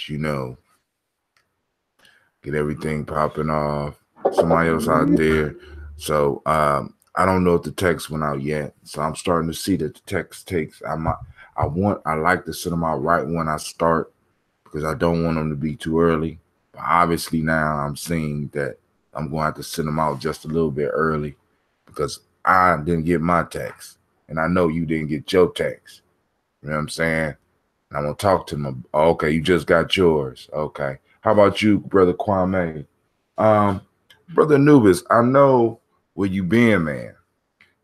you know, get everything popping off. Somebody else out there. So I don't know if the text went out yet. So I'm starting to see that the text takes. I like to send them out right when I start because I don't want them to be too early. But obviously now I'm seeing that I'm going to have to send them out just a little bit early because I didn't get my text, and I know you didn't get your text. You know what I'm saying? And I'm gonna talk to them. Oh, okay, you just got yours. Okay. How about you, Brother Kwame? Brother Anubis, I know where you been, man.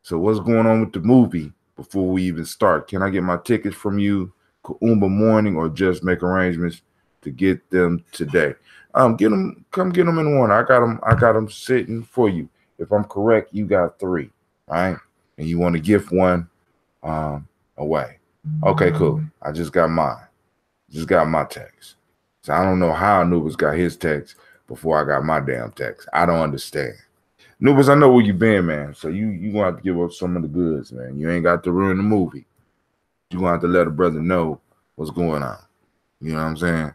So what's going on with the movie before we even start? Can I get my tickets from you, Kuumba morning, or just make arrangements to get them today? Come get them in one. I got them sitting for you. If I'm correct, you got 3, right? And you want to gift one away. Okay, cool. I just got mine. Just got my text. So I don't know how Anubis got his text before I got my damn text. I don't understand. Anubis, I know where you been, man. So you gonna have to give up some of the goods, man. You ain't got to ruin the movie. You gonna have to let a brother know what's going on. You know what I'm saying?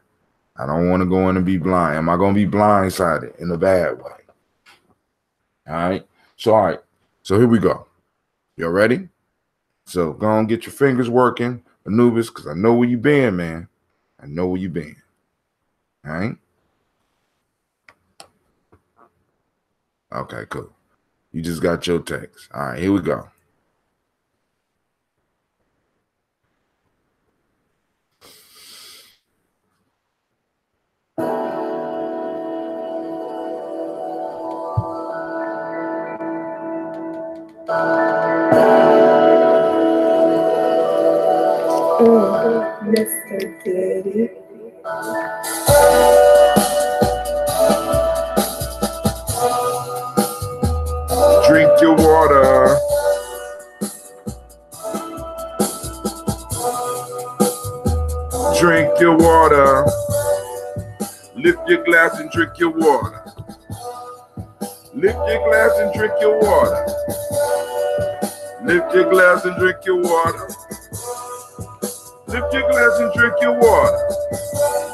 I don't want to go in and be blind. Am I gonna be blindsided in a bad way? All right. So here we go. You ready? So go on, get your fingers working, Anubis, because I know where you been, man. I know where you been. All right? Okay, cool. You just got your text. All right, here we go. Mr. Daddy. Drink your water. Drink your water. Lift your glass and drink your water. Lift your glass and drink your water. Lift your glass and drink your water. Lift your glass and drink your water.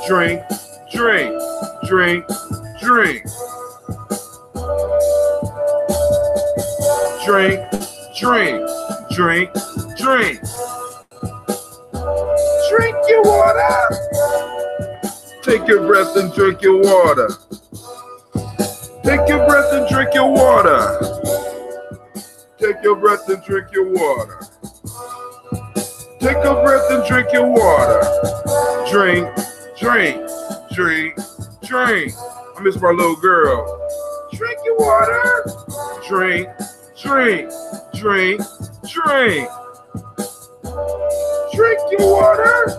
Drink, drink, drink, drink. Drink, drink, drink, drink. Drink your water. Take your breath and drink your water. Take your breath and drink your water. Take your breath and drink your water. Take a breath and drink your water. Drink, drink, drink, drink. I miss my little girl. Drink your water. Drink, drink, drink, drink. Drink your water.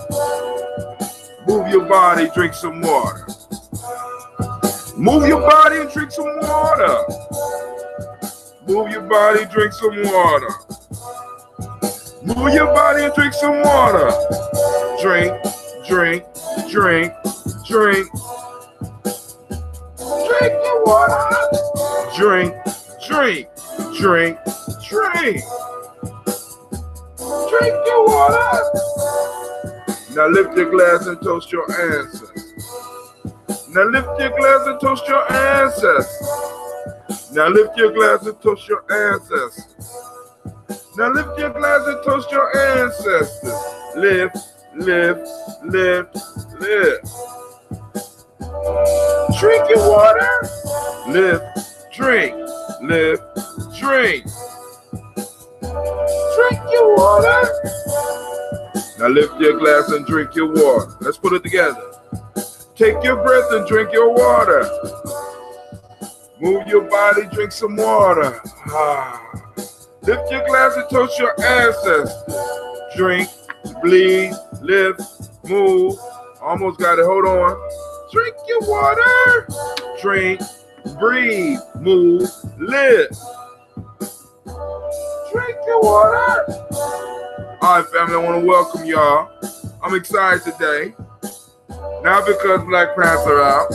Move your body, drink some water. Move your body and drink some water. Move your body, drink some water. Move your body and drink some water. Drink, drink, drink, drink. Drink your water. Drink, drink, drink, drink. Drink your water. Now lift your glass and toast your ancestors. Now lift your glass and toast your ancestors. Now lift your glass and toast your ancestors. Now lift your glass and toast your ancestors. Lift, lift, lift, lift. Drink your water. Lift, drink, lift, drink. Drink your water. Now lift your glass and drink your water. Let's put it together. Take your breath and drink your water. Move your body, drink some water. Lift your glass and toast your ancestors. Drink, bleed, lift, move. Almost got it, hold on. Drink your water. Drink, breathe, move, live. Drink your water. All right, family, I want to welcome y'all. I'm excited today. Not because Black Pants are out.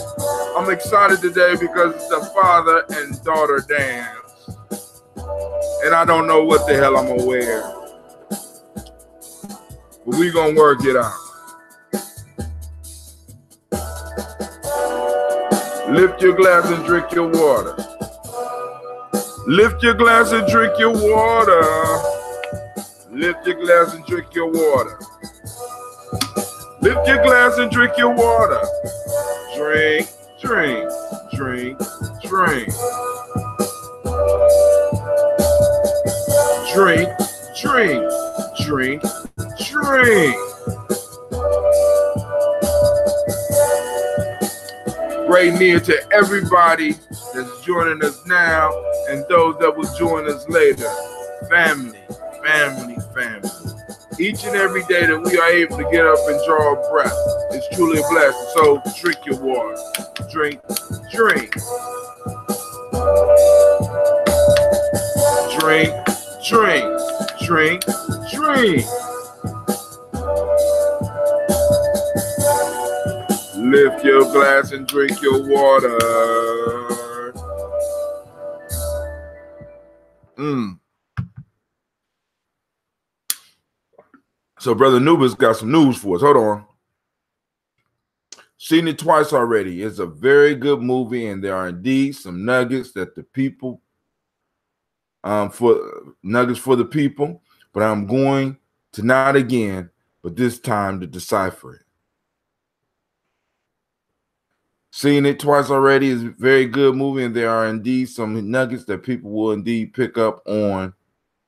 I'm excited today because it's the father and daughter dance. And I don't know what the hell I'm going to wear. But we going to work it out. Lift your glass and drink your water. Lift your glass and drink your water. Lift your glass and drink your water. Lift your glass and drink your water. Drink, drink, drink, drink. Drink, drink, drink, drink. Right near to everybody that's joining us now and those that will join us later. Family, family, family. Each and every day that we are able to get up and draw a breath is truly a blessing. So drink your water. Drink, drink. Drink, drink, drink, drink. Lift your glass and drink your water. So Brother Nuba's got some news for us. Hold on. Seen it twice already. It's a very good movie, and there are indeed some nuggets that the people, for the people, but I'm going to not again, but this time to decipher it. Seen it twice already is a very good movie, and there are indeed some nuggets that people will indeed pick up on,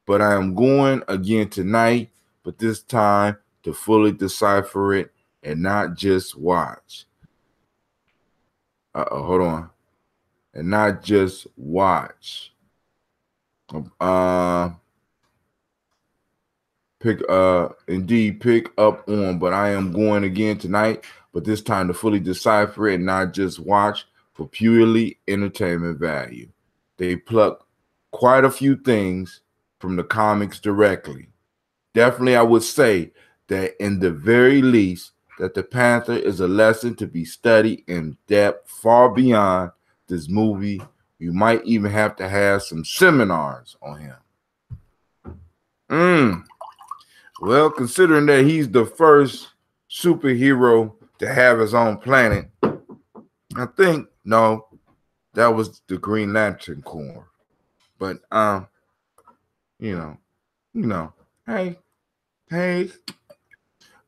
but I am going again tonight, but this time to fully decipher it and not just watch. Hold on. And not just watch. Pick up on, but I am going again tonight, but this time to fully decipher it and not just watch for purely entertainment value. They pluck quite a few things from the comics directly. Definitely, I would say that in the very least, that the Panther is a lesson to be studied in depth far beyond this movie. You might even have to have some seminars on him. Well, considering that he's the first superhero to have his own planet, I think, no, that was the Green Lantern Corps. But, hey.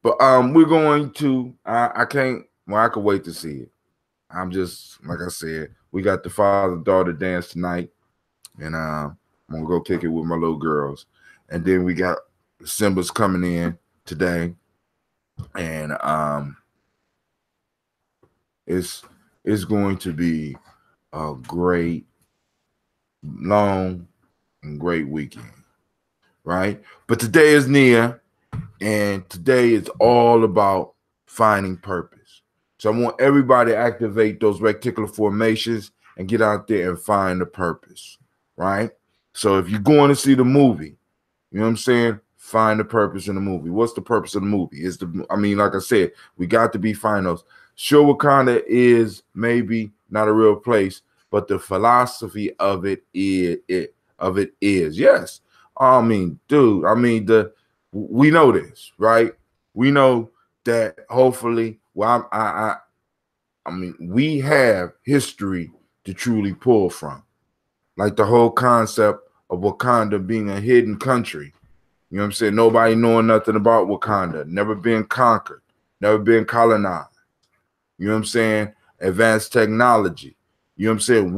But we're going to, I could wait to see it. I'm just, like I said, we got the father-daughter dance tonight, and I'm going to go kick it with my little girls. And then we got Simba's coming in today, and it's going to be a great, long, and great weekend, right? But today is Nia, and today is all about finding purpose. So I want everybody to activate those reticular formations and get out there and find the purpose, right? So if you're going to see the movie, you know what I'm saying? Find the purpose in the movie. What's the purpose of the movie? Like I said, we got to be finding those. Sure, Wakanda is maybe not a real place, but the philosophy of it is. Yes. We know this, right? We know that hopefully, we have history to truly pull from. Like the whole concept of Wakanda being a hidden country. You know what I'm saying? Nobody knowing nothing about Wakanda, never been conquered, never been colonized. You know what I'm saying? Advanced technology. You know what I'm saying?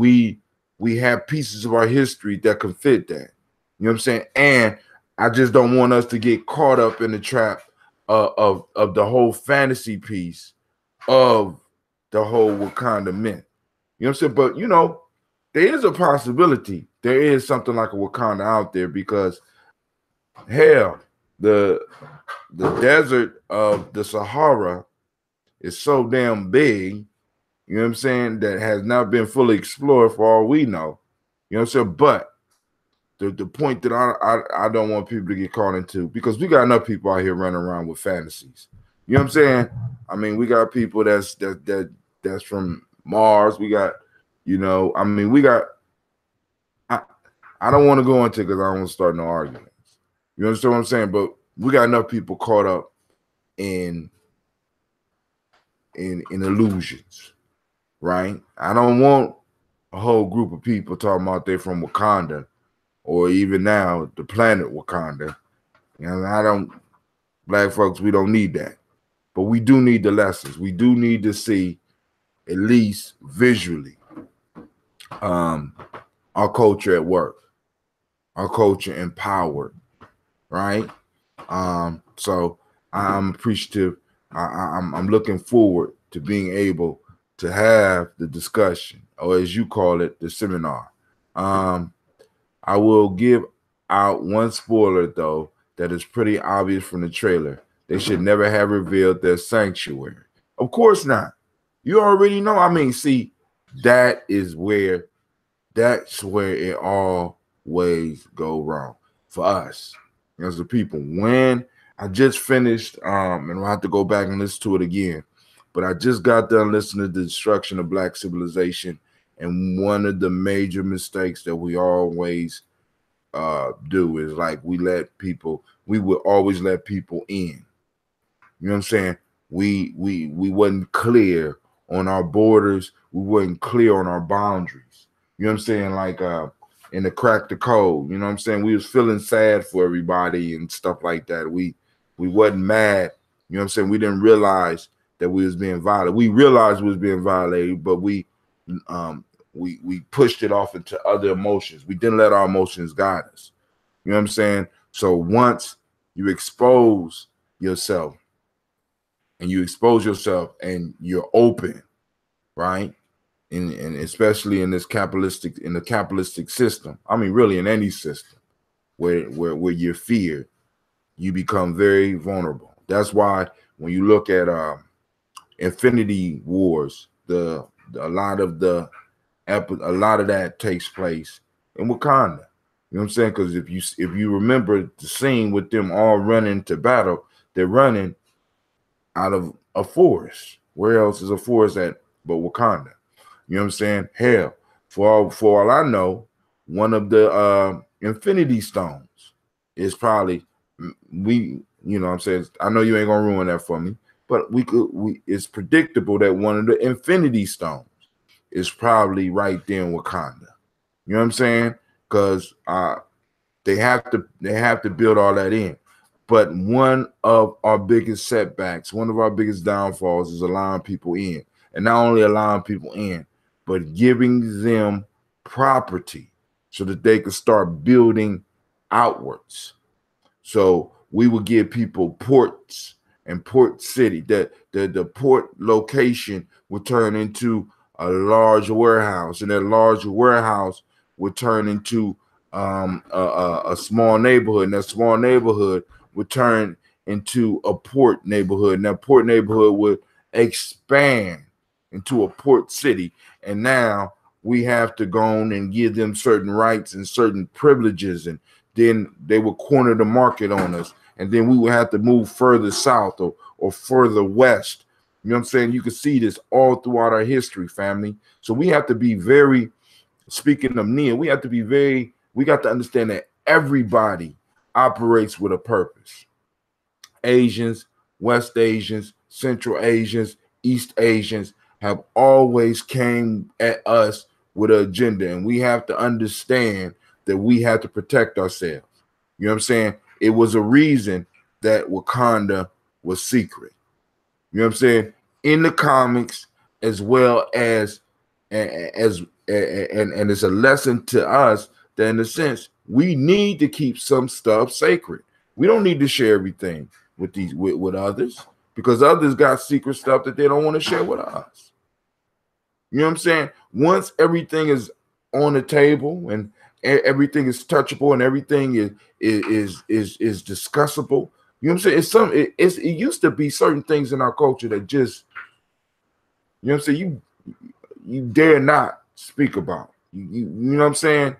We have pieces of our history that can fit that. You know what I'm saying? And I just don't want us to get caught up in the trap of the whole fantasy piece of the whole Wakanda myth. You know what I'm saying? But, there is a possibility. There is something like a Wakanda out there because, hell, the desert of the Sahara is so damn big, you know what I'm saying, that has not been fully explored for all we know. You know what I'm saying? But the point that I don't want people to get caught into, because we got enough people out here running around with fantasies. You know what I'm saying? We got people that's from Mars. We got, we got, I don't want to go into it because I don't want to start no arguments. You understand what I'm saying? But we got enough people caught up in illusions, right? I don't want a whole group of people talking about they're from Wakanda, or even now the planet Wakanda. You know, I don't, black folks, we don't need that. But we do need the lessons. We do need to see, at least visually, our culture at work, our culture empowered, right? So I'm appreciative. I'm looking forward to being able to have the discussion, or as you call it, the seminar. I will give out one spoiler, though, that is pretty obvious from the trailer. They should never have revealed their sanctuary. Of course not. You already know. I mean, see, that's where it always go wrong for us as the people. When I just finished, and I'll have to go back and listen to it again, but I just got done listening to The Destruction of Black Civilization, and one of the major mistakes that we always do is like we would always let people in. You know what I'm saying? We wasn't clear on our borders. We wasn't clear on our boundaries. You know what I'm saying? Like in the Crack the Code, you know what I'm saying? We was feeling sad for everybody and stuff like that. We wasn't mad. You know what I'm saying? We didn't realize that we was being violated. We realized we was being violated, but we pushed it off into other emotions. We didn't let our emotions guide us. You know what I'm saying? So once you expose yourself and you're open, right? And especially in the capitalistic system. I mean, really in any system where you're feared, you become very vulnerable. That's why when you look at Infinity Wars, a lot of that takes place in Wakanda. You know what I'm saying? Because if you remember the scene with them all running to battle, they're running out of a forest. Where else is a forest at but Wakanda? You know what I'm saying? Hell, for all I know, one of the Infinity Stones is probably you know what I'm saying? I know you ain't gonna ruin that for me, but it's predictable that one of the Infinity Stones is probably right there in Wakanda. You know what I'm saying? Because they have to build all that in. But one of our biggest setbacks, one of our biggest downfalls is allowing people in. And not only allowing people in, but giving them property so that they can start building outwards. So we will give people ports and port city. That the port location would turn into a large warehouse, and that large warehouse would turn into a small neighborhood, and that small neighborhood would turn into a port neighborhood, and that port neighborhood would expand into a port city. And now we have to go on and give them certain rights and certain privileges, and then they will corner the market on us, and then we will have to move further south or further west. You know what I'm saying? You can see this all throughout our history, family. So we have to be very, speaking of Nia, we got to understand that everybody operates with a purpose. Asians, West Asians, Central Asians, East Asians have always came at us with an agenda, and we have to understand that we have to protect ourselves. You know what I'm saying? It was a reason that Wakanda was secret. You know what I'm saying? In the comics, as well as and it's a lesson to us that in a sense we need to keep some stuff sacred. We don't need to share everything with others, because others got secret stuff that they don't want to share with us. You know what I'm saying? Once everything is on the table and everything is touchable and everything is discussable, you know what I'm saying? It used to be certain things in our culture that just, you know what I'm saying, you dare not speak about. You know what I'm saying?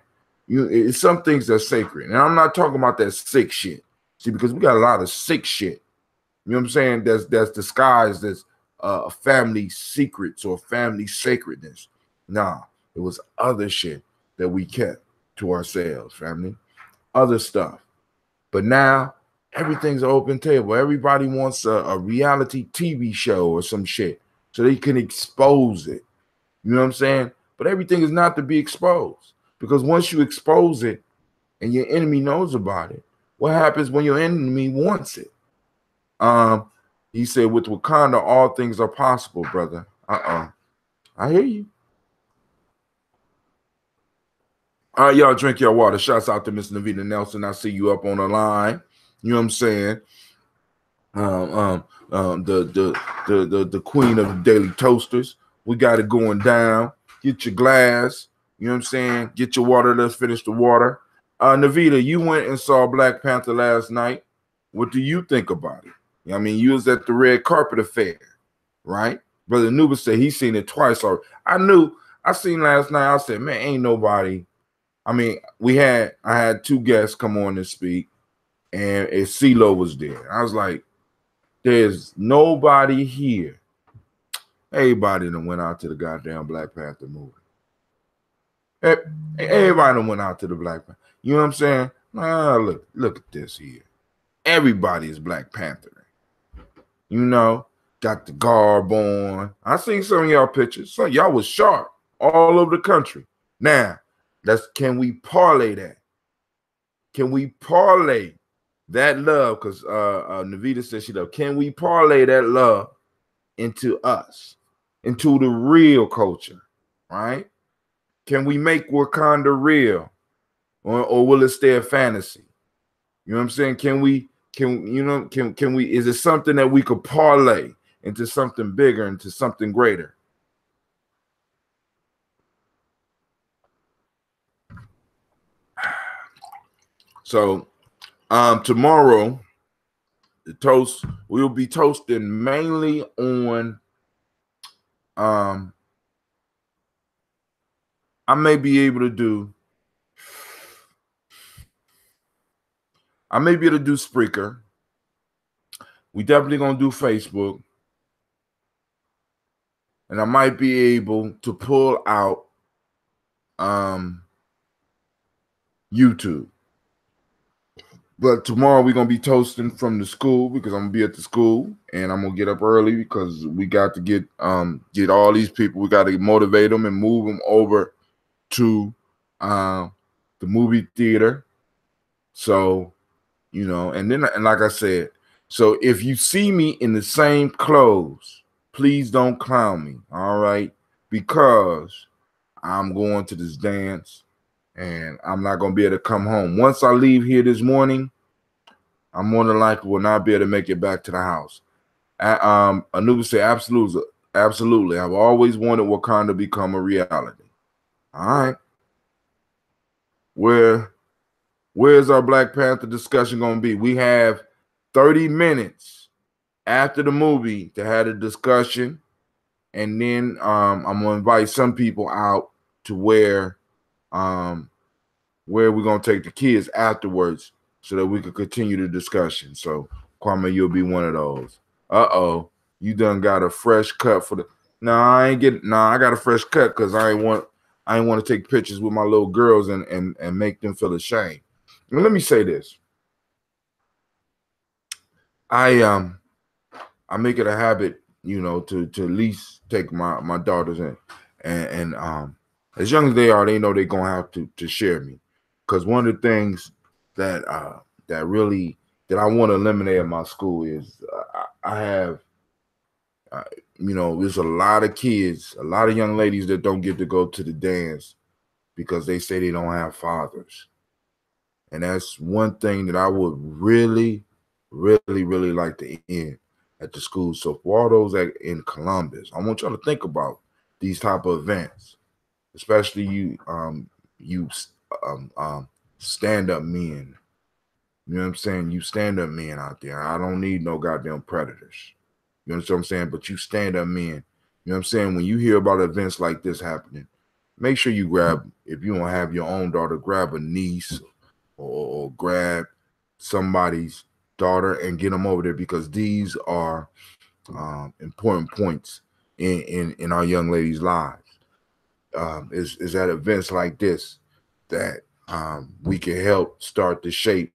It's some things that's sacred. And I'm not talking about that sick shit. See, because we got a lot of sick shit. You know what I'm saying? That's disguised as family secrets or family sacredness. Nah, it was other shit that we kept to ourselves, family. Other stuff. But now everything's an open table. Everybody wants a reality TV show or some shit so they can expose it. You know what I'm saying? But everything is not to be exposed, because once you expose it and your enemy knows about it, what happens when your enemy wants it? He said, with Wakanda, all things are possible, brother. I hear you. All right, y'all drink your water. Shouts out to Miss Navita Nelson. I see you up on the line. You know what I'm saying? The queen of the daily toasters. We got it going down. Get your glass. You know what I'm saying? Get your water. Let's finish the water. Navita, you went and saw Black Panther last night. What do you think about it? I mean, you was at the red carpet affair, right? Brother Nuba said he's seen it twice already. I seen last night. I said, man, ain't nobody. I mean, I had two guests come on and speak, and CeeLo was there. I was like, there's nobody here. Everybody that went out to the goddamn Black Panther movie. Everybody that went out to the Black Panther. You know what I'm saying? Look at this here. Everybody is Black Panther. You know, got the garb on. I seen some of y'all pictures. So y'all was sharp all over the country. Now, can we parlay that? Can we parlay that love? Because Navita said she loved. Can we parlay that love into us, into the real culture, right? Can we make Wakanda real, or will it stay a fantasy? You know what I'm saying? Can we? Is it something that we could parlay into something bigger, into something greater? So tomorrow, we'll be toasting mainly on I may be able to do Spreaker. We definitely gonna do Facebook. And I might be able to pull out YouTube. But tomorrow we're going to be toasting from the school, because I'm going to be at the school, and I'm going to get up early because we got to get all these people. We got to motivate them and move them over to the movie theater. So, you know, and like I said, so if you see me in the same clothes, please don't clown me, all right? Because I'm going to this dance, and I'm not going to be able to come home. Once I leave here this morning, I'm more than likely will not be able to make it back to the house. Anuba said, absolutely. I've always wanted Wakanda to become a reality. All right. Where's our Black Panther discussion going to be? We have 30 minutes after the movie to have a discussion, and then I'm going to invite some people out to where we're going to take the kids afterwards so that we can continue the discussion. So, Kwame, you'll be one of those. You done got a fresh cut for the. I got a fresh cut because I ain't want to take pictures with my little girls and make them feel ashamed. And let me say this. I make it a habit, you know, to at least take my daughters in, and as young as they are, they know they're gonna have to share me, because one of the things that I want to eliminate at my school is I have you know, there's a lot of kids, a lot of young ladies that don't get to go to the dance because they say they don't have fathers, and that's one thing that I would really, really, really like to end at the school. So for all those in Columbus, I want y'all to think about these type of events, especially you stand-up men. You know what I'm saying? You stand-up men out there. I don't need no goddamn predators. You know what I'm saying? But you stand-up men. You know what I'm saying? When you hear about events like this happening, make sure you grab, if you don't have your own daughter, grab a niece or grab somebody's daughter and get them over there, because these are important points in our young ladies' lives. Is at events like this that we can help start to shape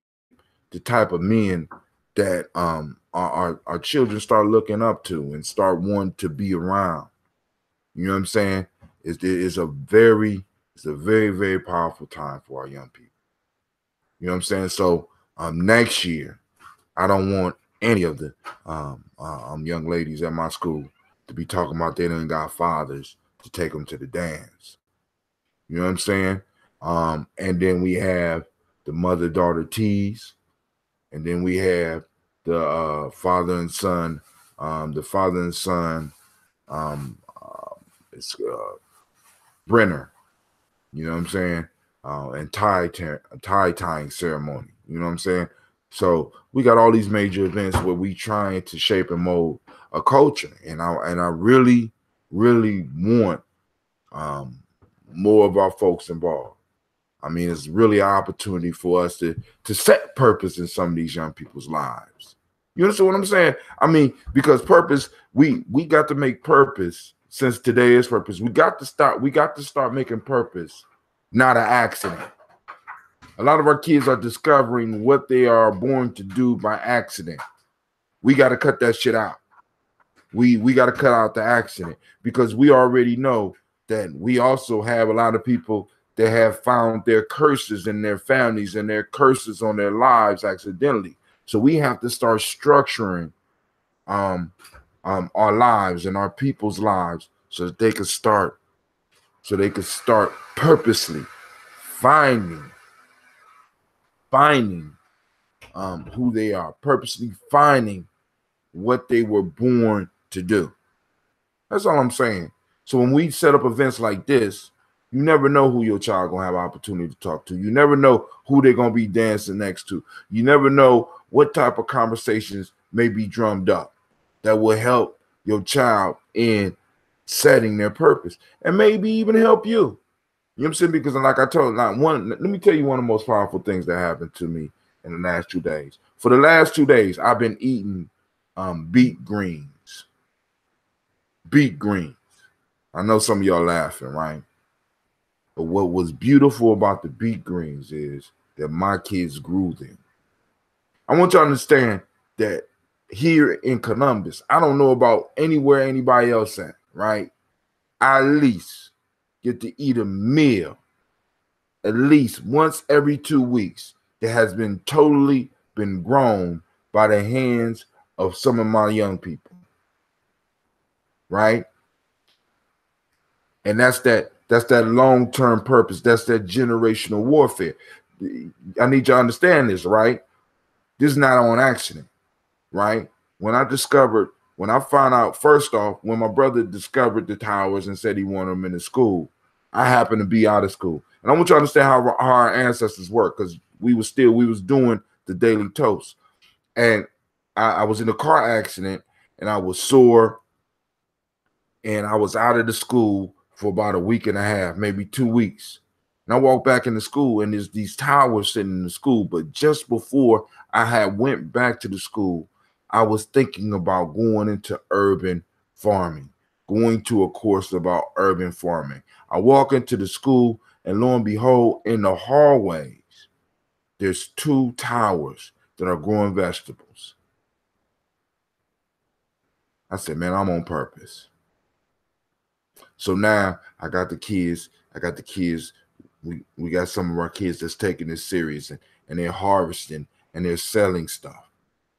the type of men that our children start looking up to and start wanting to be around. You know what I'm saying? It's a very, very powerful time for our young people. You know what I'm saying? So next year, I don't want any of the young ladies at my school to be talking about they done got fathers to take them to the dance. You know what I'm saying? And then we have the mother-daughter teas, and then we have the father and son. The father and son, it's Brenner. You know what I'm saying? And tie tying ceremony. You know what I'm saying? So we got all these major events where we trying to shape and mold a culture, and I really want more of our folks involved. I mean, it's really an opportunity for us to set purpose in some of these young people's lives. You understand what I'm saying? I mean, because purpose, we got to make purpose. Since today is purpose, we got to start making purpose not an accident. A lot of our kids are discovering what they are born to do by accident. We got to cut that shit out. We got to cut out the accident, because we already know that we also have a lot of people that have found their curses in their families and their curses on their lives accidentally. So we have to start structuring our lives and our people's lives so that they could start purposely finding who they are, purposely finding what they were born to do. That's all I'm saying. So when we set up events like this, you never know who your child gonna have opportunity to talk to. You never know who they're gonna be dancing next to. You never know what type of conversations may be drummed up that will help your child in setting their purpose, and maybe even help you. You know what I'm saying? Because like I told, let me tell you one of the most powerful things that happened to me in the last 2 days. For the last 2 days, I've been eating beet greens. Beet greens. I know some of y'all laughing, right? But what was beautiful about the beet greens is that my kids grew them. I want you to understand that here in Columbus, I don't know about anywhere anybody else at, right? I at least get to eat a meal at least once every 2 weeks that has been totally been grown by the hands of some of my young people, right? And that's that long-term purpose. That's that generational warfare. I need you to understand this, right? This is not on accident, right? When I found out, first off, when my brother discovered the towers and said he wanted them in the school, I happened to be out of school. And I want you to understand how our ancestors work, because we was doing the daily toast. And I was in a car accident, and I was sore, and I was out of the school for about a week and a half, maybe 2 weeks. And I walked back into school, and there's these towers sitting in the school. But just before I had went back to the school, I was thinking about going into urban farming, going to a course about urban farming. I walk into the school, and lo and behold, in the hallways, there's 2 towers that are growing vegetables. I said, man, I'm on purpose. So now I got the kids. We got some of our kids that's taking this serious, and they're harvesting and they're selling stuff,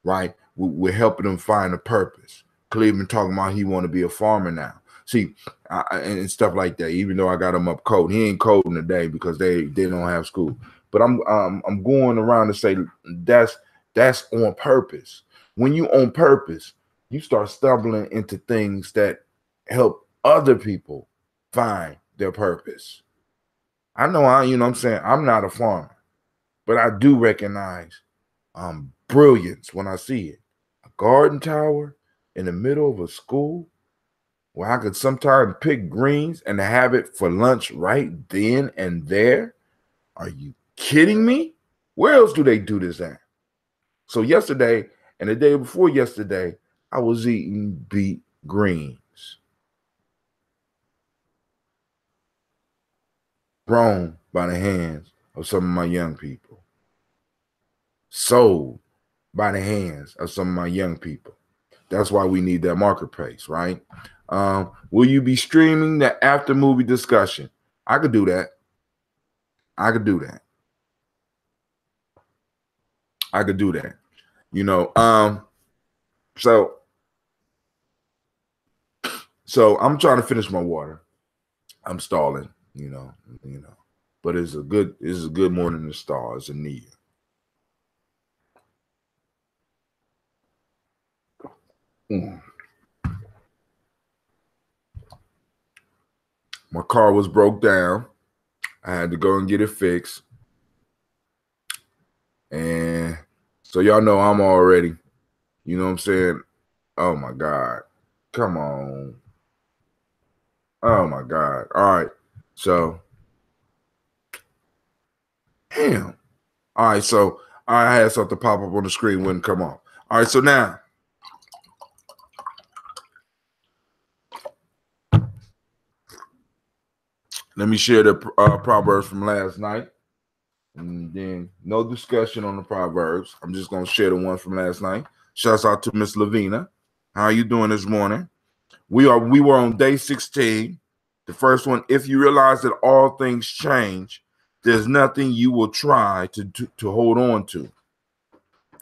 right? We're helping them find a purpose. Cleveland talking about he want to be a farmer now. See, and stuff like that. Even though I got him up coding, he ain't coding today because they don't have school. But I'm going around to say that's on purpose. When you on purpose, you start stumbling into things that help other people find their purpose. I know you know what I'm saying, I'm not a farmer, but I do recognize brilliance when I see it. A garden tower in the middle of a school where I could sometimes pick greens and have it for lunch right then and there. Are you kidding me? Where else do they do this at? So yesterday and the day before yesterday, I was eating beet greens. Grown by the hands of some of my young people. Sold by the hands of some of my young people. That's why we need that marketplace, right? Will you be streaming the after movie discussion? I could do that. I could do that. I could do that. You know, so I'm trying to finish my water. I'm stalling, you know. But it's a good morning to stall. It's a Nia. My car was broke down. I had to go and get it fixed. And so y'all know I'm already, you know what I'm saying? Oh my God. Come on. Oh my God. All right. So, damn. All right. So I had something pop up on the screen, wouldn't come on. All right. So now, let me share the Proverbs from last night. And then no discussion on the Proverbs. I'm just going to share the one from last night. Shouts out to Miss Lavina. How are you doing this morning? We were on day 16. The first one, if you realize that all things change, there's nothing you will try to hold on to.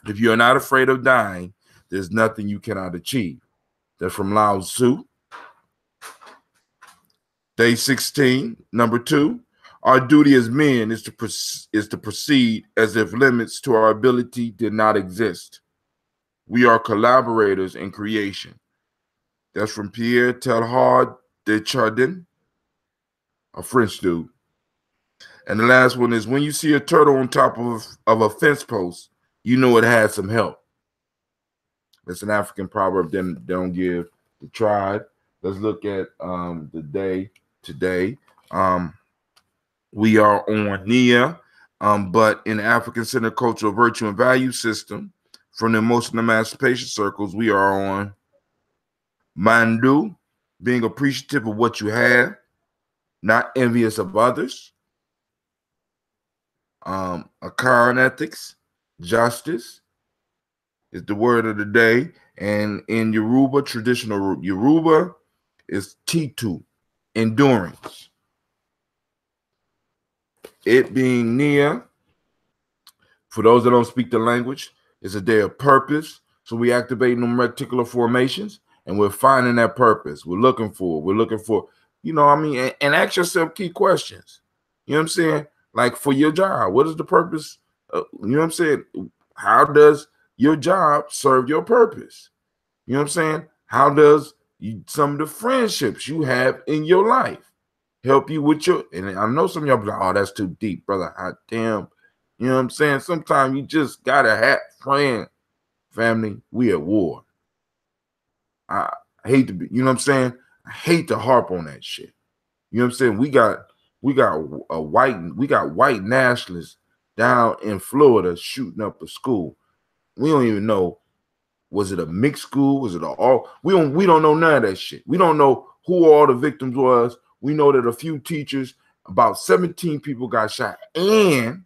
If you're not afraid of dying, there's nothing you cannot achieve. That's from Lao Tzu. Day 16, number 2. Our duty as men is to proceed as if limits to our ability did not exist. We are collaborators in creation. That's from Pierre Teilhard de Chardin, a French dude. And the last one is, when you see a turtle on top of a fence post, you know it had some help. It's an African proverb. Then don't give the tribe. Let's look at the day today. We are on Nia, but in the African-centered cultural virtue and value system, from the emotional emancipation circles, we are on Mandu, being appreciative of what you have, not envious of others. Akara ethics, justice is the word of the day. And in Yoruba, traditional Yoruba is Titu, endurance. It being Nia, for those that don't speak the language, is a day of purpose. So we activate them reticular formations and we're finding that purpose. We're looking for, you know what I mean? And ask yourself key questions. You know what I'm saying? Like for your job, what is the purpose? You know what I'm saying? How does your job serve your purpose? You know what I'm saying? How does some of the friendships you have in your life help you with your, and I know some of y'all be like, oh, that's too deep, brother. Damn. You know what I'm saying? Sometimes you just gotta have friends. Family, we at war. I hate to be, you know what I'm saying? I hate to harp on that shit. You know what I'm saying? We got white nationalists down in Florida shooting up a school. We don't even know, was it a mixed school? Was it all? We don't know none of that shit. We don't know who all the victims was. We know that a few teachers, about 17 people got shot, and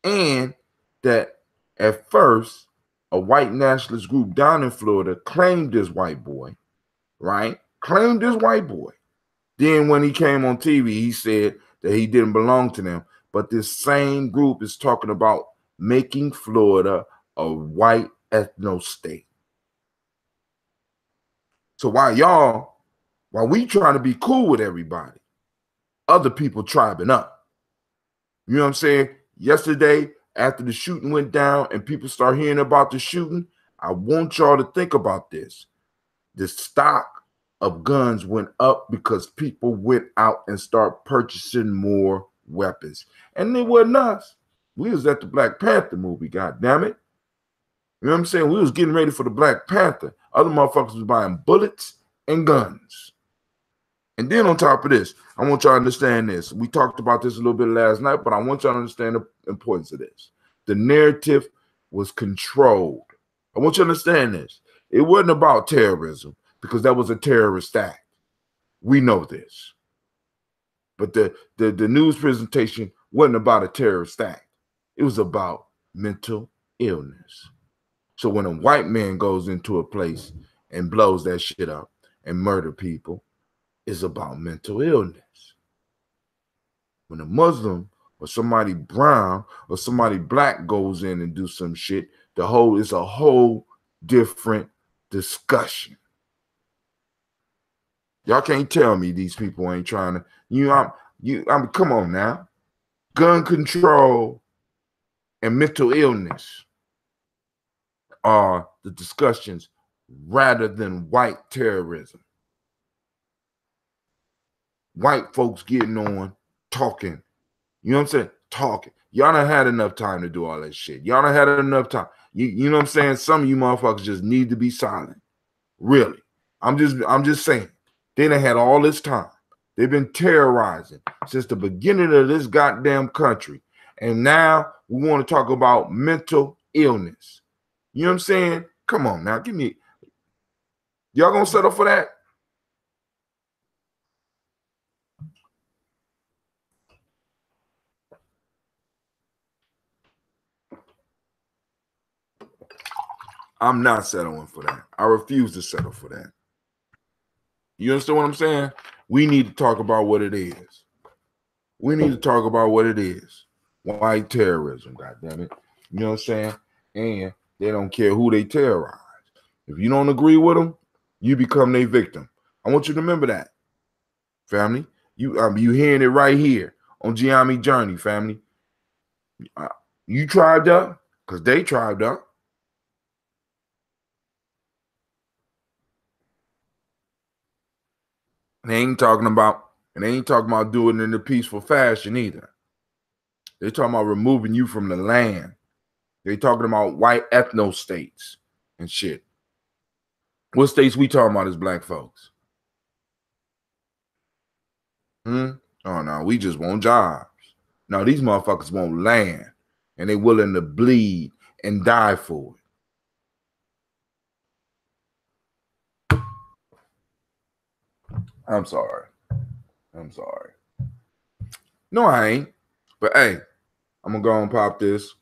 that at first a white nationalist group down in Florida claimed this white boy, right? Claimed this white boy. Then when he came on TV, he said that he didn't belong to them. But this same group is talking about making Florida a white ethno state. So while we trying to be cool with everybody, other people tribing up. You know what I'm saying? Yesterday, after the shooting went down and people start hearing about the shooting, I want y'all to think about this. The stock of guns went up because people went out and start purchasing more weapons. And it wasn't us. We was at the Black Panther movie, god damn it. You know what I'm saying? We was getting ready for the Black Panther. Other motherfuckers was buying bullets and guns. And then on top of this, I want y'all to understand this. We talked about this a little bit last night, but I want y'all to understand the importance of this. The narrative was controlled. I want you to understand this. It wasn't about terrorism because that was a terrorist act. We know this. But the news presentation wasn't about a terrorist act. It was about mental illness. So when a white man goes into a place and blows that shit up and murder people, it's about mental illness. When a Muslim or somebody brown or somebody black goes in and do some shit, it's a whole different discussion. Y'all can't tell me these people ain't trying to, come on now. Gun control and mental illness are the discussions rather than white terrorism. White folks getting on, talking. You know what I'm saying? Talking. Y'all done had enough time to do all that shit. Y'all done had enough time. You know what I'm saying? Some of you motherfuckers just need to be silent. Really. I'm just saying. They done had all this time. They've been terrorizing since the beginning of this goddamn country. And now we want to talk about mental illness. You know what I'm saying? Come on now. Give me. Y'all gonna settle for that? I'm not settling for that. I refuse to settle for that. You understand what I'm saying? We need to talk about what it is. We need to talk about what it is. White terrorism, goddammit. You know what I'm saying? And they don't care who they terrorize. If you don't agree with them, you become their victim. I want you to remember that, family. You hearing it right here on Gye-Nyame Journey, family. You tribed up because they tribed up. And they ain't talking about doing it in a peaceful fashion either. They're talking about removing you from the land. They're talking about white ethno states and shit. What states we talking about as black folks? Oh no, we just want jobs. No, these motherfuckers want land, and they willing to bleed and die for it. I'm sorry. No, I ain't. But hey, I'm gonna go and pop this.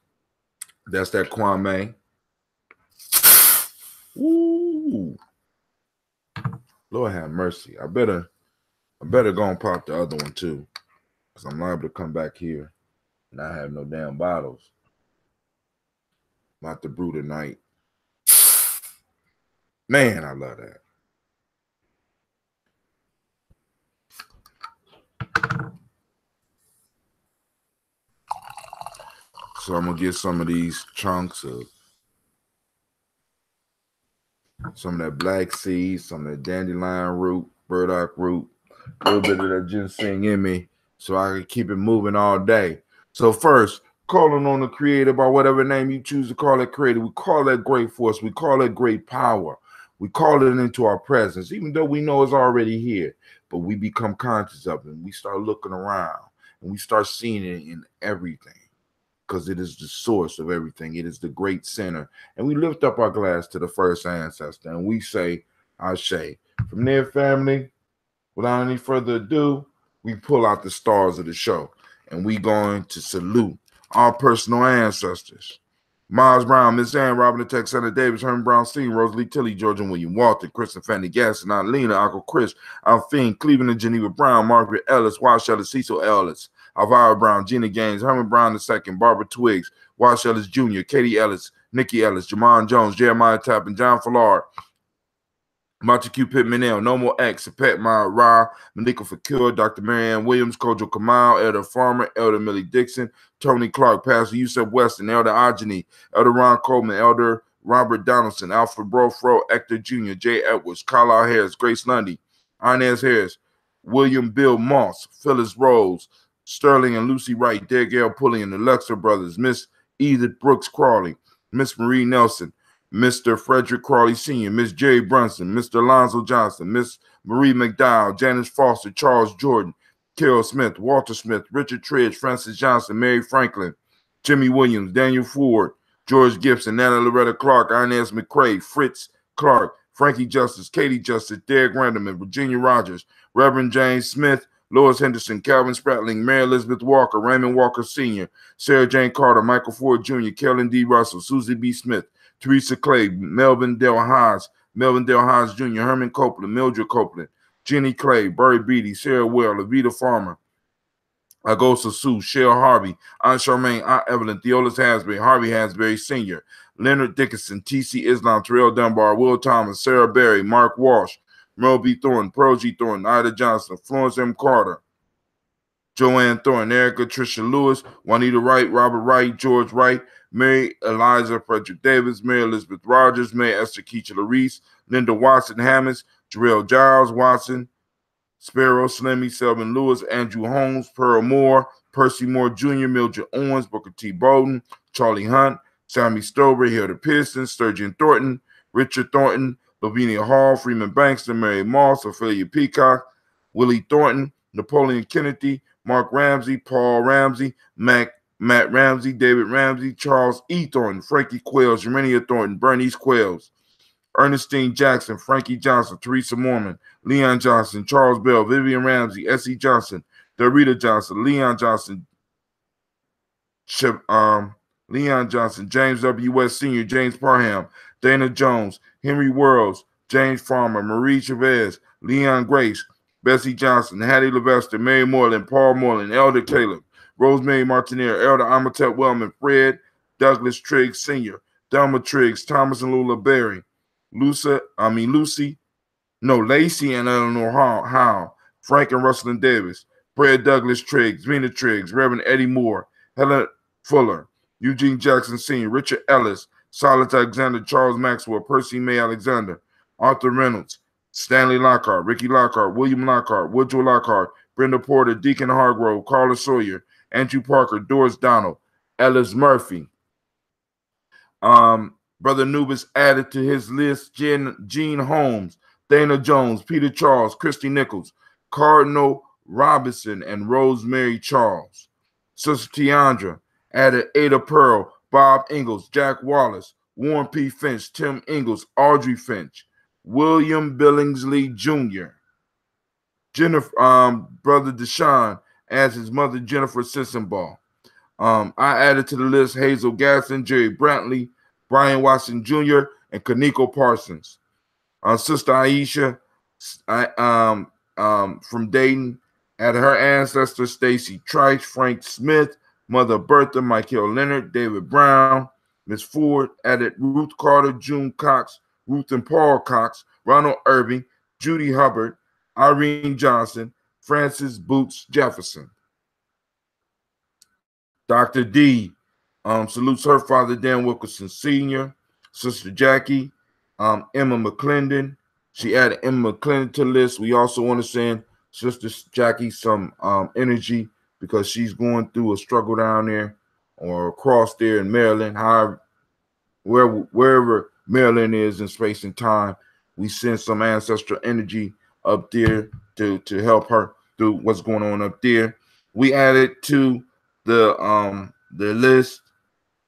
That's that Kwame. Ooh. Lord have mercy. I better go and pop the other one too. Because I'm liable to come back here and I have no damn bottles. I'm about to brew tonight. Man, I love that. So I'm gonna get some of these chunks of some of that black seed, some of that dandelion root, burdock root, a little bit of that ginseng in me, so I can keep it moving all day. So first, calling on the creator by whatever name you choose to call it creator. We call that great force. We call it great power. We call it into our presence, even though we know it's already here. But we become conscious of it. And we start looking around and we start seeing it in everything. Because it is the source of everything. It is the great center. And we lift up our glass to the first ancestor and we say, Ashe. From there, family, without any further ado, we pull out the stars of the show and we going to salute our personal ancestors. Miles Brown, Miss Ann, Robin the Tech, Senator Davis, Herman Brown Sr., Rosalie Tilly, George and William Walton, Kristen Fanny Gasson, Aunt Lena, Uncle Chris, Alphine, Cleveland and Geneva Brown, Margaret Ellis, Wash Ellis, Cecil Ellis, Alvira Brown, Gina Gaines, Herman Brown II, Barbara Twiggs, Wash Ellis Jr., Katie Ellis, Nikki Ellis, Jamon Jones, Jeremiah Tappan, John Fallard, Montague Pittman L, No More X, Pet Ma Ra, Manika Fakir, Dr. Marianne Williams, Kojo Kamal, Elder Farmer, Elder Millie Dixon, Tony Clark, Pastor Yusuf Weston, Elder Ajani, Elder Ron Coleman, Elder Robert Donaldson, Alfred Brofro, Hector Jr., Jay Edwards, Carlisle Harris, Grace Lundy, Inez Harris, William Bill Moss, Phyllis Rose, Sterling and Lucy Wright, Dale Pulliam, the Luxor Brothers, Miss Edith Brooks Crawley, Miss Marie Nelson, Mr. Frederick Crawley Sr., Miss Jerry Brunson, Mr. Alonzo Johnson, Miss Marie McDowell, Janice Foster, Charles Jordan, Carol Smith, Walter Smith, Richard Tridge, Francis Johnson, Mary Franklin, Jimmy Williams, Daniel Ford, George Gibson, Nana Loretta Clark, Inez McCrae, Fritz Clark, Frankie Justice, Katie Justice, Derek Randleman, Virginia Rogers, Reverend James Smith, Lois Henderson, Calvin Spratling, Mary Elizabeth Walker, Raymond Walker Sr., Sarah Jane Carter, Michael Ford Jr., Kellen D. Russell, Susie B. Smith, Teresa Clay, Melvin Dale Hodge Jr., Herman Copeland, Mildred Copeland, Jenny Clay, Burry Beatty, Sarah Well, Levita Farmer, Agosa Sue, Shell Harvey, Aunt Charmaine, Aunt Evelyn, Theolis Hasbury, Harvey Hasbury Sr., Leonard Dickinson, T.C. Islam, Terrell Dunbar, Will Thomas, Sarah Berry, Mark Walsh, Merle B. Thornton, Pearl G. Thornton, Ida Johnson, Florence M. Carter, Joanne Thornton, Erica Tricia Lewis, Juanita Wright, Robert Wright, George Wright, Mary Eliza Frederick Davis, Mary Elizabeth Rogers, Mary Esther Keisha Larice, Linda Watson Hammonds, Jarrell Giles Watson, Sparrow, Slimmy, Selvin Lewis, Andrew Holmes, Pearl Moore, Percy Moore Jr., Mildred Owens, Booker T. Bowden, Charlie Hunt, Sammy Stover, Hilda Pearson, Sturgeon Thornton, Richard Thornton, Lavinia Hall, Freeman Bankston, Mary Moss, Ophelia Peacock, Willie Thornton, Napoleon Kennedy, Mark Ramsey, Paul Ramsey, Matt Ramsey, David Ramsey, Charles E. Thornton, Frankie Quails, Germania Thornton, Bernice Quails, Ernestine Jackson, Frankie Johnson, Teresa Mormon, Leon Johnson, Charles Bell, Vivian Ramsey, S.E. Johnson, Dorita Johnson, Leon Johnson, James W. West Sr., James Parham, Dana Jones, Henry Worrells, James Farmer, Marie Chavez, Leon Grace, Bessie Johnson, Hattie Levester, Mary Moreland, Paul Moreland, Elder Caleb, Rosemary Martineer, Elder Amatep Wellman, Fred Douglas Triggs Sr., Delma Triggs, Thomas and Lula Berry, Lacey and Eleanor Howe, Frank and Russell Davis, Fred Douglas Triggs, Vena Triggs, Reverend Eddie Moore, Helen Fuller, Eugene Jackson Sr., Richard Ellis, Silas Alexander, Charles Maxwell, Percy May Alexander, Arthur Reynolds, Stanley Lockhart, Ricky Lockhart, William Lockhart, Woodrow Lockhart, Brenda Porter, Deacon Hargrove, Carla Sawyer, Andrew Parker, Doris Donald, Ellis Murphy. Brother Nubis added to his list Gene Holmes, Dana Jones, Peter Charles, Christy Nichols, Cardinal Robinson, and Rosemary Charles. Sister Tiandra added Ada Pearl, Bob Ingalls, Jack Wallace, Warren P. Finch, Tim Ingalls, Audrey Finch, William Billingsley Jr., Jennifer, Brother Deshaun adds his mother Jennifer Sissenbaugh. I added to the list Hazel Gasson, Jerry Brantley, Brian Watson Jr., and Kaneko Parsons. Sister Aisha from Dayton added her ancestors Stacy Trice, Frank Smith, Mother Bertha, Michael Leonard, David Brown. Miss Ford added Ruth Carter, June Cox, Ruth and Paul Cox, Ronald Irving, Judy Hubbard, Irene Johnson, Francis Boots Jefferson. Dr. D salutes her father, Dan Wilkerson Sr., Sister Jackie, Emma McClendon. She added Emma McClendon to the list. We also want to send Sister Jackie some energy because she's going through a struggle down there or across there in Maryland. However, wherever Maryland is in space and time, we send some ancestral energy up there to help her through what's going on up there. We added to the list,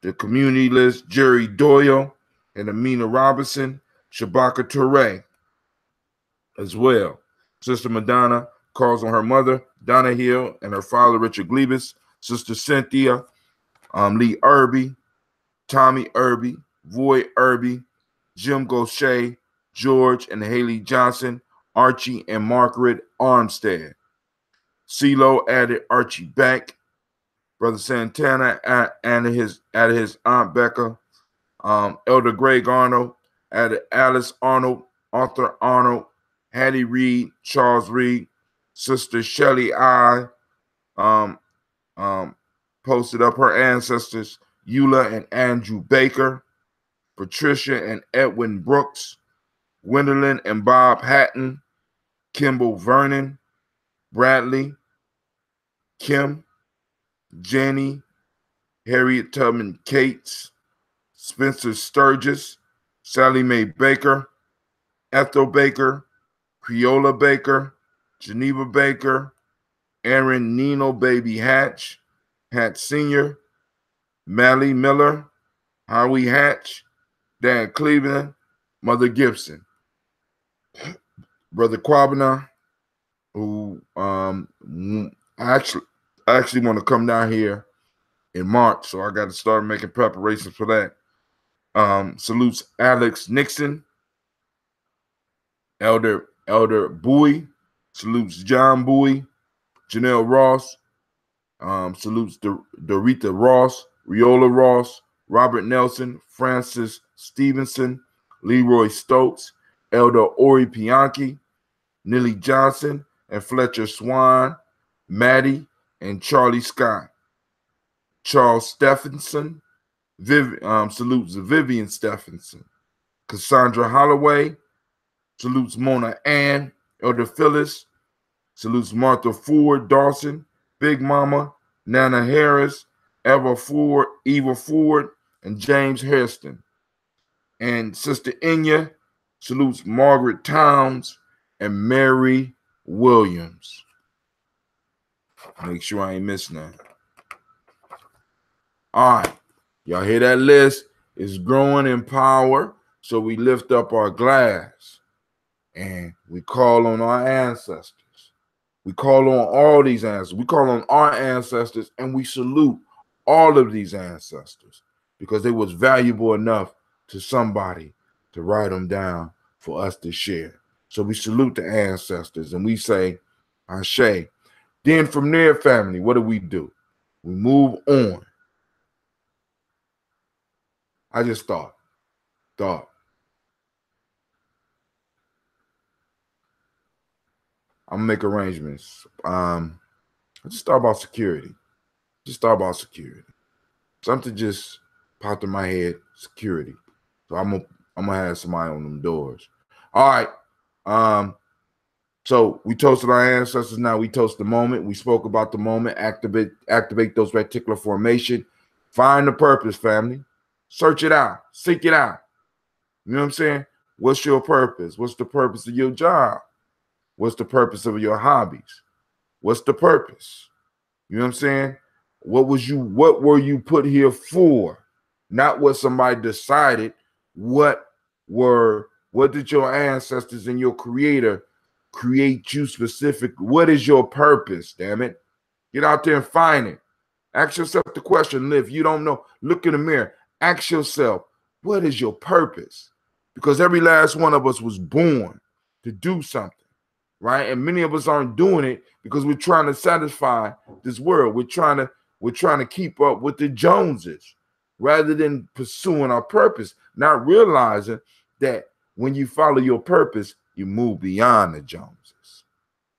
the community list, Jerry Doyle and Amina Robinson, Shabaka Toure as well. Sister Madonna calls on her mother, Donna Hill, and her father, Richard Glebus, Sister Cynthia, Lee Irby, Tommy Irby, Voy Irby, Jim Gaucher, George and Haley Johnson, Archie and Margaret Armstead. CeeLo added Archie Beck. Brother Santana added his Aunt Becca. Elder Greg Arnold added Alice Arnold, Arthur Arnold, Hattie Reed, Charles Reed. Sister Shelley posted up her ancestors, Eula and Andrew Baker, Patricia and Edwin Brooks, Gwendolyn and Bob Hatton, Kimball Vernon, Bradley, Kim, Jenny, Harriet Tubman Cates, Spencer Sturgis, Sally Mae Baker, Ethel Baker, Creola Baker, Geneva Baker, Aaron Nino Baby Hatch, Hatch Sr., Mally Miller, Howie Hatch, Dan Cleveland, Mother Gibson. Brother Quabana, who I actually want to come down here in March, so I got to start making preparations for that. Salutes Alex Nixon, Elder Bowie, salutes John Bowie, Janelle Ross, salutes Dorita Ross, Riola Ross, Robert Nelson, Francis Stevenson, Leroy Stokes, Elder Ori Pianki, Nilly Johnson, and Fletcher Swan, Maddie, and Charlie Scott. Charles Stephenson, salutes Vivian Stephenson. Cassandra Holloway, salutes Mona Ann, Elder Phyllis, salutes Martha Ford Dawson, Big Mama, Nana Harris, Eva Ford, and James Hairston. And Sister Inya salutes Margaret Towns and Mary Williams. Make sure I ain't missing that. All right. Y'all hear that list? It's growing in power. So we lift up our glass and we call on our ancestors. We call on all these ancestors. We call on our ancestors and we salute all of these ancestors because they was valuable enough to somebody to write them down for us to share. So we salute the ancestors and we say, Ashe. Then from there, family, what do? We move on. I just thought. I'm gonna make arrangements. I just thought about security. Something just popped in my head. Security. So I'm gonna have somebody on them doors. All right. So we toasted our ancestors. Now we toast the moment. We spoke about the moment. Activate those reticular formation. Find the purpose, family. Search it out. Seek it out. You know what I'm saying? What's your purpose? What's the purpose of your job? What's the purpose of your hobbies? What's the purpose? You know what I'm saying? What were you put here for? Not what somebody decided. What did your ancestors and your creator create you specific? What is your purpose? Damn it. Get out there and find it. Ask yourself the question. If you don't know, look in the mirror. Ask yourself, what is your purpose? Because every last one of us was born to do something, right? And many of us aren't doing it because we're trying to satisfy this world. We're trying to keep up with the Joneses rather than pursuing our purpose, not realizing that when you follow your purpose, you move beyond the Joneses.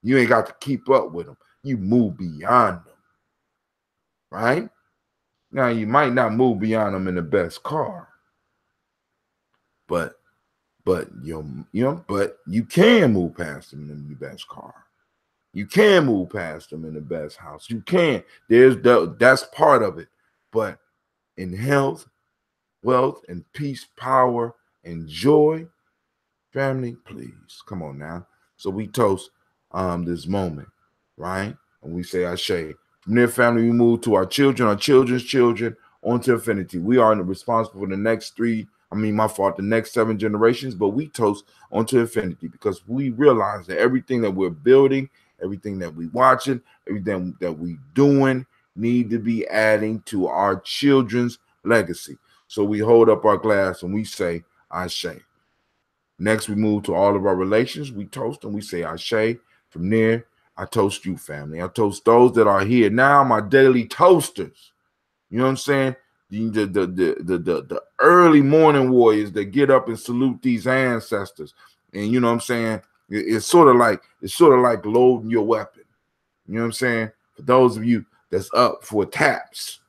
You ain't got to keep up with them. You move beyond them, right? Now, you might not move beyond them in the best car, but you can move past them in the best car. You can move past them in the best house. You can. That's part of it. But in health, wealth, and peace, power, and joy, family, please come on now. So we toast this moment, right? And we say Ashe. From there, family, we move to our children, our children's children, onto infinity. We are responsible for the next 7 generations, but we toast onto infinity because we realize that everything that we're building, everything that we're watching, everything that we're doing need to be adding to our children's legacy. So we hold up our glass and we say Ashe. Next, we move to all of our relations. We toast and we say Ashe. From there, I toast you, family. I toast those that are here now, my daily toasters. You know what I'm saying? The early morning warriors that get up and salute these ancestors. And you know what I'm saying? It's sort of like loading your weapon. You know what I'm saying? For those of you that's up for taps,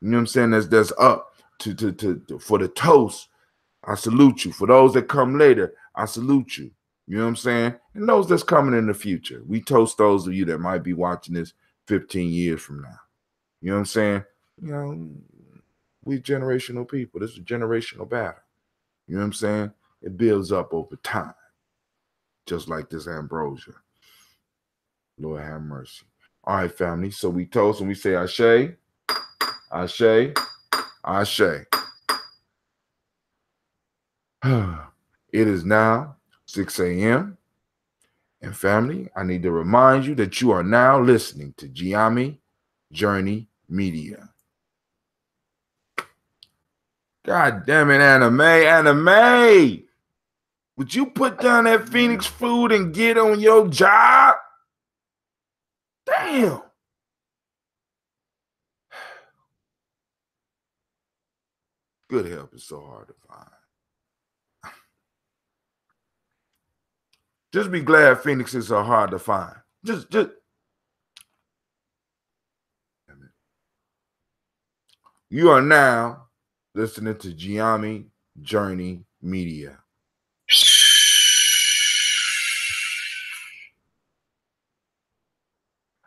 you know what I'm saying? That's up to for the toast. I salute you. For those that come later, I salute you. You know what I'm saying? And those that's coming in the future. We toast those of you that might be watching this 15 years from now. You know what I'm saying? You know, we generational people. This is a generational battle. You know what I'm saying? It builds up over time. Just like this ambrosia. Lord have mercy. All right, family. So we toast and we say Ashe, Ashe, Ashe. It is now 6 a.m. And family, I need to remind you that you are now listening to Gye-Nyame Journey Media. God damn it, anime. Would you put down that Phoenix food and get on your job? Damn. Good help is so hard to find. Just be glad Phoenixes are hard to find. Just. You are now listening to Gye-Nyame Journey Media.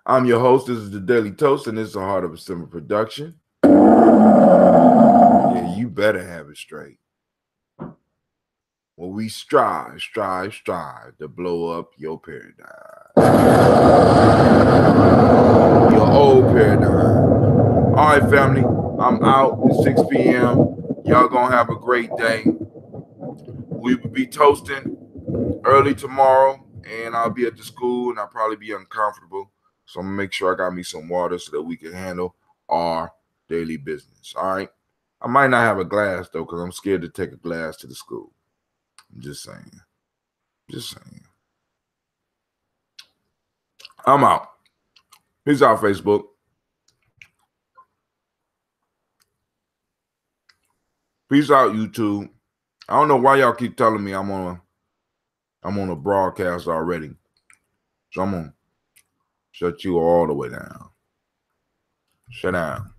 I'm your host. This is the Daily Toast, and this is a Heart of a Simmer production. Yeah, you better have it straight. Well, we strive to blow up your paradigm. Your old paradigm. All right, family, I'm out at 6 p.m. Y'all gonna have a great day. We will be toasting early tomorrow, and I'll be at the school, and I'll probably be uncomfortable. So I'm gonna make sure I got me some water so that we can handle our daily business. All right. I might not have a glass though, because I'm scared to take a glass to the school. I'm just saying. I'm out. Peace out, Facebook. Peace out, YouTube. I don't know why y'all keep telling me I'm on a broadcast already. So I'm gonna shut you all the way down. Shut down.